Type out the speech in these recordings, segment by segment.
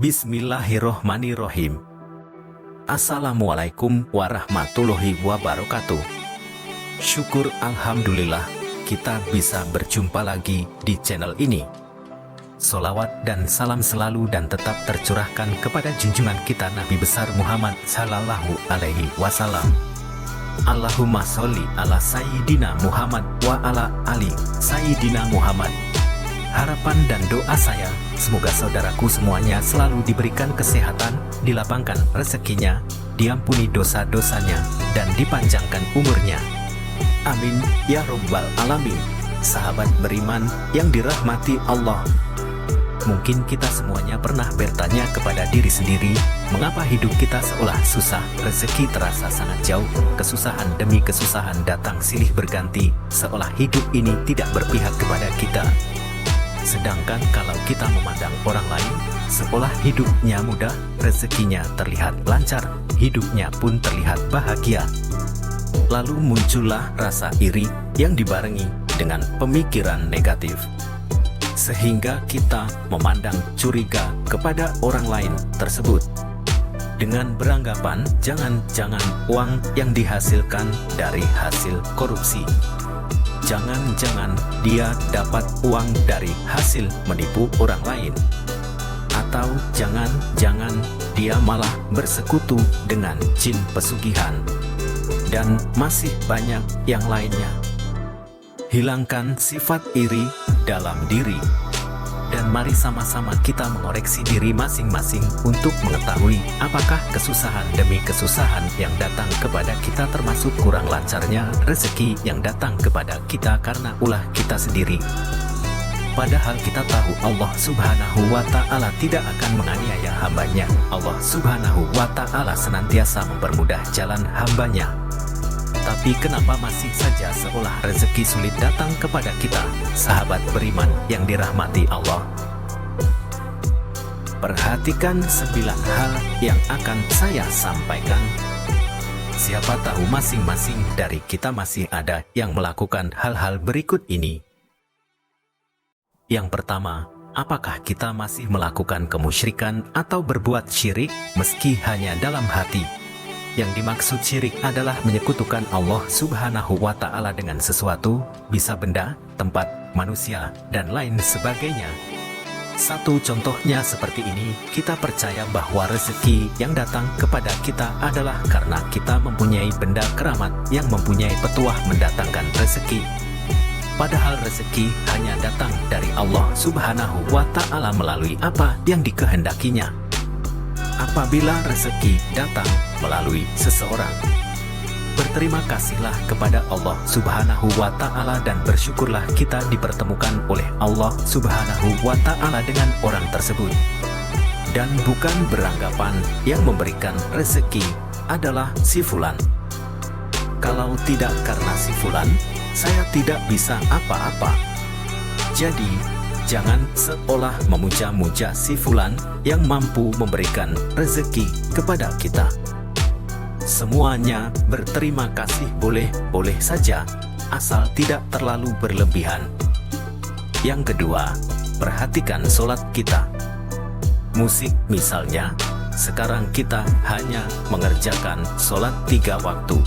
Bismillahirrohmanirrohim. Assalamualaikum warahmatullahi wabarakatuh. Syukur alhamdulillah kita bisa berjumpa lagi di channel ini. Sholawat dan salam selalu dan tetap tercurahkan kepada junjungan kita Nabi besar Muhammad Sallallahu Alaihi Wasallam. Allahumma sholli ala Sayyidina Muhammad wa ala ali Sayyidina Muhammad. Harapan dan doa saya, semoga saudaraku semuanya selalu diberikan kesehatan, dilapangkan rezekinya, diampuni dosa-dosanya, dan dipanjangkan umurnya. Amin, ya Rabbal Alamin. Sahabat beriman yang dirahmati Allah. Mungkin kita semuanya pernah bertanya kepada diri sendiri, mengapa hidup kita seolah susah, rezeki terasa sangat jauh, kesusahan demi kesusahan datang silih berganti, seolah hidup ini tidak berpihak kepada kita. Sedangkan kalau kita memandang orang lain, seolah hidupnya mudah, rezekinya terlihat lancar, hidupnya pun terlihat bahagia. Lalu muncullah rasa iri yang dibarengi dengan pemikiran negatif. Sehingga kita memandang curiga kepada orang lain tersebut. Dengan beranggapan jangan-jangan uang yang dihasilkan dari hasil korupsi. Jangan-jangan dia dapat uang dari hasil menipu orang lain. Atau jangan-jangan dia malah bersekutu dengan jin pesugihan. Dan masih banyak yang lainnya. Hilangkan sifat iri dalam diri. Dan mari sama-sama kita mengoreksi diri masing-masing untuk mengetahui apakah kesusahan demi kesusahan yang datang kepada kita termasuk kurang lancarnya rezeki yang datang kepada kita karena ulah kita sendiri. Padahal kita tahu Allah Subhanahu wa Ta'ala tidak akan menganiaya hambanya. Allah Subhanahu wa Ta'ala senantiasa mempermudah jalan hambanya. Tapi kenapa masih saja seolah rezeki sulit datang kepada kita, sahabat beriman yang dirahmati Allah? Perhatikan 9 hal yang akan saya sampaikan. Siapa tahu masing-masing dari kita masih ada yang melakukan hal-hal berikut ini. Yang pertama, apakah kita masih melakukan kemusyrikan atau berbuat syirik meski hanya dalam hati? Yang dimaksud syirik adalah menyekutukan Allah Subhanahu wa Ta'ala dengan sesuatu, bisa benda, tempat, manusia, dan lain sebagainya. Satu contohnya seperti ini, kita percaya bahwa rezeki yang datang kepada kita adalah karena kita mempunyai benda keramat yang mempunyai petuah mendatangkan rezeki. Padahal rezeki hanya datang dari Allah Subhanahu wa Ta'ala melalui apa yang dikehendakinya. Apabila rezeki datang melalui seseorang, berterima kasihlah kepada Allah Subhanahu wa Ta'ala dan bersyukurlah kita dipertemukan oleh Allah Subhanahu wa Ta'ala dengan orang tersebut. Dan bukan beranggapan yang memberikan rezeki adalah si fulan. Kalau tidak karena si fulan, saya tidak bisa apa-apa. Jadi, jangan seolah memuja-muja si fulan yang mampu memberikan rezeki kepada kita. Semuanya berterima kasih boleh-boleh saja, asal tidak terlalu berlebihan. Yang kedua, perhatikan sholat kita. Musik misalnya, sekarang kita hanya mengerjakan sholat 3 waktu.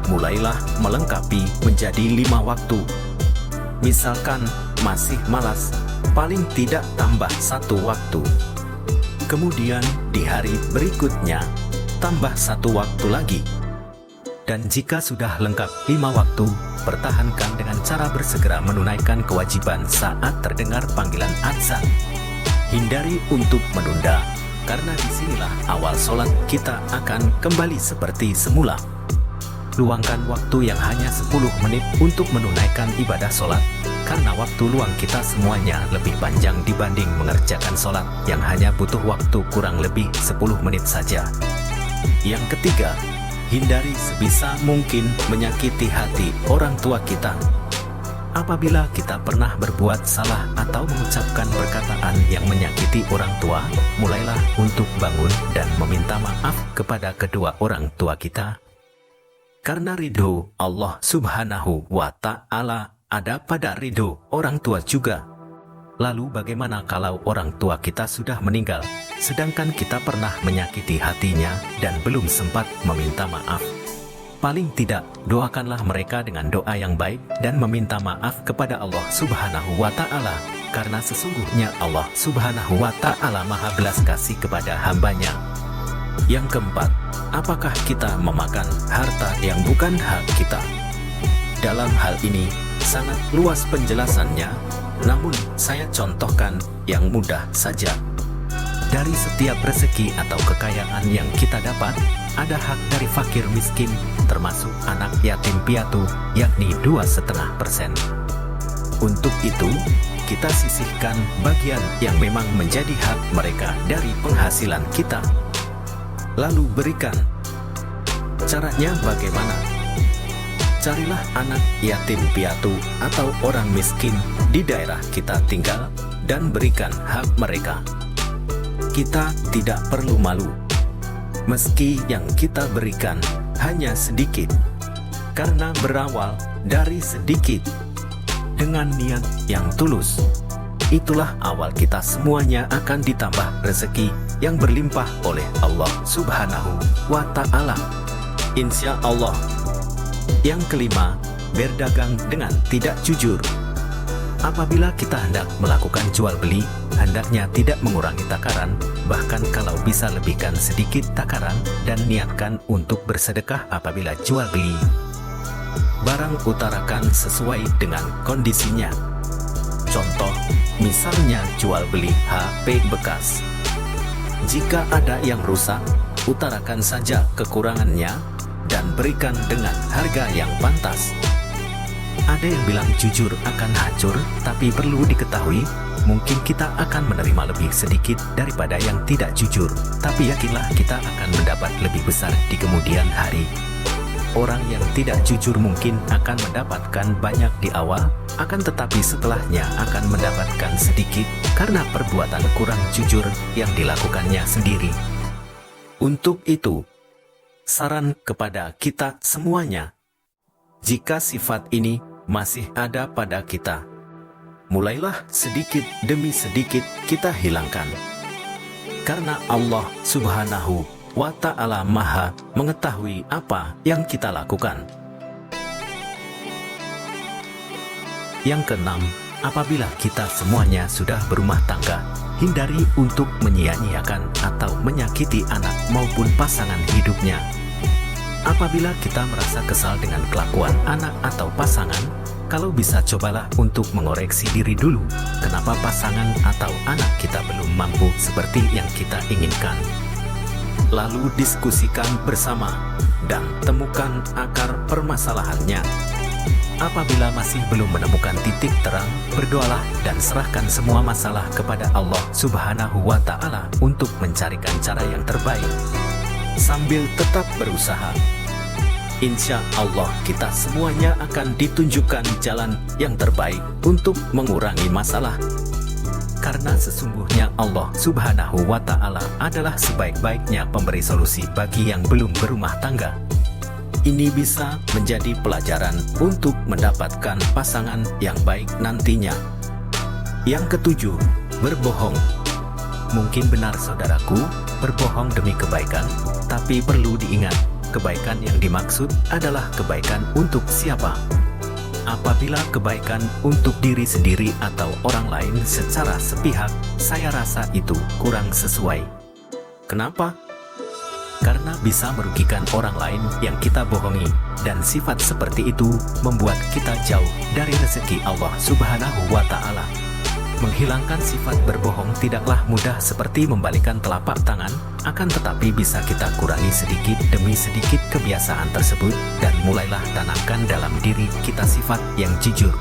Mulailah melengkapi menjadi 5 waktu. Misalkan masih malas, paling tidak tambah 1 waktu. Kemudian di hari berikutnya, tambah 1 waktu lagi. Dan jika sudah lengkap 5 waktu, pertahankan dengan cara bersegera menunaikan kewajiban saat terdengar panggilan azan. Hindari untuk menunda, karena disinilah awal sholat kita akan kembali seperti semula. Luangkan waktu yang hanya 10 menit untuk menunaikan ibadah sholat, karena waktu luang kita semuanya lebih panjang dibanding mengerjakan sholat yang hanya butuh waktu kurang lebih 10 menit saja. Yang ketiga, hindari sebisa mungkin menyakiti hati orang tua kita. Apabila kita pernah berbuat salah atau mengucapkan perkataan yang menyakiti orang tua, mulailah untuk bangun dan meminta maaf kepada kedua orang tua kita. Karena ridho Allah Subhanahu wa Ta'ala ada pada ridho orang tua juga. Lalu bagaimana kalau orang tua kita sudah meninggal, sedangkan kita pernah menyakiti hatinya dan belum sempat meminta maaf? Paling tidak, doakanlah mereka dengan doa yang baik dan meminta maaf kepada Allah Subhanahu wa Ta'ala, karena sesungguhnya Allah Subhanahu wa Ta'ala Maha belas kasih kepada hambanya. Yang keempat, apakah kita memakan harta yang bukan hak kita? Dalam hal ini, sangat luas penjelasannya, namun saya contohkan yang mudah saja. Dari setiap rezeki atau kekayaan yang kita dapat, ada hak dari fakir miskin, termasuk anak yatim piatu, yakni 2,5%. Untuk itu, kita sisihkan bagian yang memang menjadi hak mereka dari penghasilan kita, lalu berikan. Caranya bagaimana? Carilah anak yatim piatu atau orang miskin di daerah kita tinggal dan berikan hak mereka. Kita tidak perlu malu, meski yang kita berikan hanya sedikit, karena berawal dari sedikit dengan niat yang tulus. Itulah awal kita semuanya akan ditambah rezeki yang berlimpah oleh Allah Subhanahu wa Ta'ala, insya Allah. Yang kelima, berdagang dengan tidak jujur. Apabila kita hendak melakukan jual beli, hendaknya tidak mengurangi takaran, bahkan kalau bisa lebihkan sedikit takaran dan niatkan untuk bersedekah apabila jual beli. Barang utarakan sesuai dengan kondisinya. Contoh, misalnya jual beli HP bekas. Jika ada yang rusak, utarakan saja kekurangannya dan berikan dengan harga yang pantas. Ada yang bilang jujur akan hancur, tapi perlu diketahui, mungkin kita akan menerima lebih sedikit daripada yang tidak jujur, tapi yakinlah kita akan mendapat lebih besar di kemudian hari. Orang yang tidak jujur mungkin akan mendapatkan banyak di awal, akan tetapi setelahnya akan mendapatkan sedikit karena perbuatan kurang jujur yang dilakukannya sendiri. Untuk itu, saran kepada kita semuanya, jika sifat ini masih ada pada kita, mulailah sedikit demi sedikit kita hilangkan. Karena Allah Subhanahu wa Ta'ala Maha mengetahui apa yang kita lakukan. Yang keenam, apabila kita semuanya sudah berumah tangga, hindari untuk menyia-nyiakan atau menyakiti anak maupun pasangan hidupnya. Apabila kita merasa kesal dengan kelakuan anak atau pasangan, kalau bisa cobalah untuk mengoreksi diri dulu, kenapa pasangan atau anak kita belum mampu seperti yang kita inginkan. Lalu diskusikan bersama dan temukan akar permasalahannya. Apabila masih belum menemukan titik terang, berdoalah dan serahkan semua masalah kepada Allah Subhanahu wa Ta'ala untuk mencarikan cara yang terbaik, sambil tetap berusaha. Insya Allah kita semuanya akan ditunjukkan jalan yang terbaik untuk mengurangi masalah. Karena sesungguhnya Allah Subhanahu wa Ta'ala adalah sebaik-baiknya pemberi solusi bagi yang belum berumah tangga. Ini bisa menjadi pelajaran untuk mendapatkan pasangan yang baik nantinya. Yang ketujuh, berbohong. Mungkin benar saudaraku, berbohong demi kebaikan, tapi perlu diingat, kebaikan yang dimaksud adalah kebaikan untuk siapa? Apabila kebaikan untuk diri sendiri atau orang lain secara sepihak, saya rasa itu kurang sesuai. Kenapa? Karena bisa merugikan orang lain yang kita bohongi, dan sifat seperti itu membuat kita jauh dari rezeki Allah Subhanahu wa Ta'ala. Menghilangkan sifat berbohong tidaklah mudah seperti membalikan telapak tangan, akan tetapi bisa kita kurangi sedikit demi sedikit kebiasaan tersebut, dan mulailah tanamkan dalam diri kita sifat yang jujur.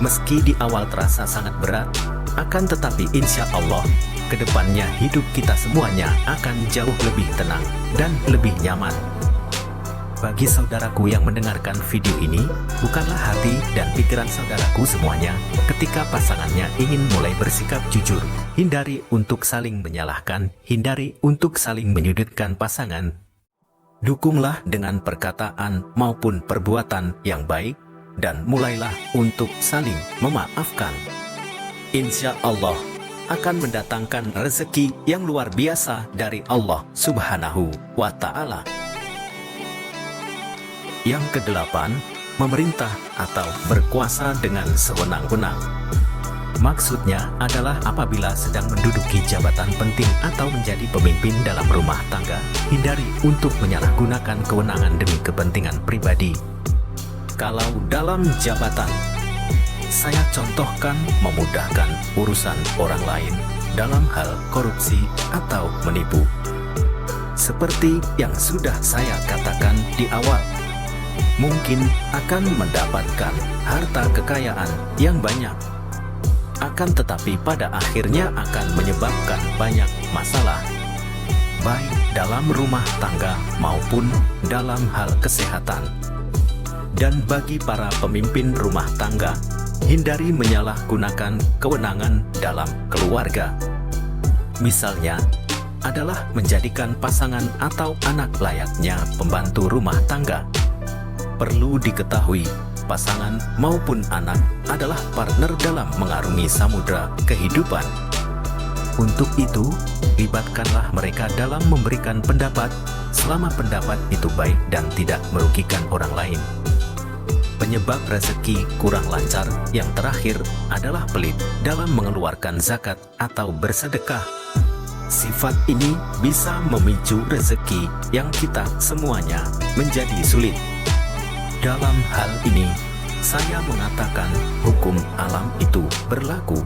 Meski di awal terasa sangat berat, akan tetapi insya Allah, kedepannya hidup kita semuanya akan jauh lebih tenang dan lebih nyaman. Bagi saudaraku yang mendengarkan video ini, bukanlah hati dan pikiran saudaraku semuanya ketika pasangannya ingin mulai bersikap jujur. Hindari untuk saling menyalahkan, hindari untuk saling menyudutkan pasangan. Dukunglah dengan perkataan maupun perbuatan yang baik, dan mulailah untuk saling memaafkan. insya Allah akan mendatangkan rezeki yang luar biasa dari Allah Subhanahu wa Ta'ala. Yang kedelapan, memerintah atau berkuasa dengan sewenang-wenang. Maksudnya adalah apabila sedang menduduki jabatan penting atau menjadi pemimpin dalam rumah tangga, hindari untuk menyalahgunakan kewenangan demi kepentingan pribadi. Kalau dalam jabatan, saya contohkan memudahkan urusan orang lain dalam hal korupsi atau menipu. Seperti yang sudah saya katakan di awal, mungkin akan mendapatkan harta kekayaan yang banyak, akan tetapi pada akhirnya akan menyebabkan banyak masalah, baik dalam rumah tangga maupun dalam hal kesehatan. Dan bagi para pemimpin rumah tangga, hindari menyalahgunakan kewenangan dalam keluarga. Misalnya, adalah menjadikan pasangan atau anak layaknya pembantu rumah tangga. Perlu diketahui, pasangan maupun anak adalah partner dalam mengarungi samudra kehidupan. Untuk itu, libatkanlah mereka dalam memberikan pendapat, selama pendapat itu baik dan tidak merugikan orang lain. Penyebab rezeki kurang lancar yang terakhir adalah pelit dalam mengeluarkan zakat atau bersedekah. Sifat ini bisa memicu rezeki yang kita semuanya menjadi sulit. Dalam hal ini, saya mengatakan hukum alam itu berlaku.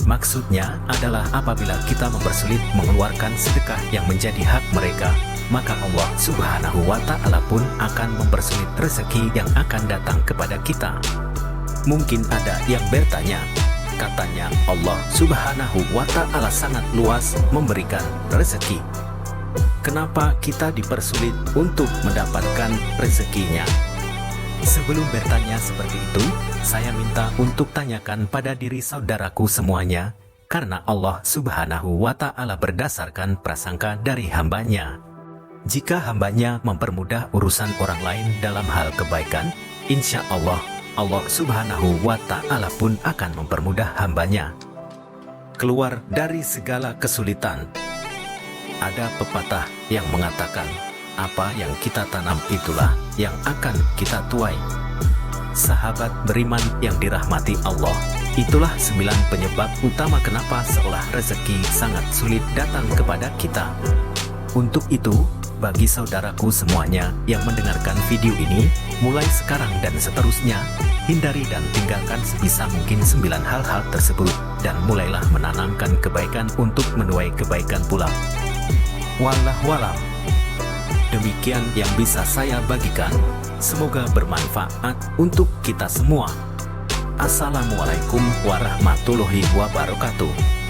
Maksudnya adalah apabila kita mempersulit mengeluarkan sedekah yang menjadi hak mereka, maka Allah Subhanahu wa Ta'ala pun akan mempersulit rezeki yang akan datang kepada kita. Mungkin ada yang bertanya, katanya Allah Subhanahu wa Ta'ala sangat luas memberikan rezeki. Kenapa kita dipersulit untuk mendapatkan rezekinya? Sebelum bertanya seperti itu, saya minta untuk tanyakan pada diri saudaraku semuanya, karena Allah Subhanahu wa Ta'ala berdasarkan prasangka dari hambanya. Jika hambanya mempermudah urusan orang lain dalam hal kebaikan, insya Allah, Allah Subhanahu wa Ta'ala pun akan mempermudah hambanya keluar dari segala kesulitan. Ada pepatah yang mengatakan, apa yang kita tanam itulah yang akan kita tuai. Sahabat beriman yang dirahmati Allah, itulah 9 penyebab utama kenapa seolah rezeki sangat sulit datang kepada kita. Untuk itu, bagi saudaraku semuanya yang mendengarkan video ini, mulai sekarang dan seterusnya, hindari dan tinggalkan sebisa mungkin 9 hal-hal tersebut, dan mulailah menanamkan kebaikan untuk menuai kebaikan pula. Wallahualam. Demikian yang bisa saya bagikan, semoga bermanfaat untuk kita semua. Assalamualaikum warahmatullahi wabarakatuh.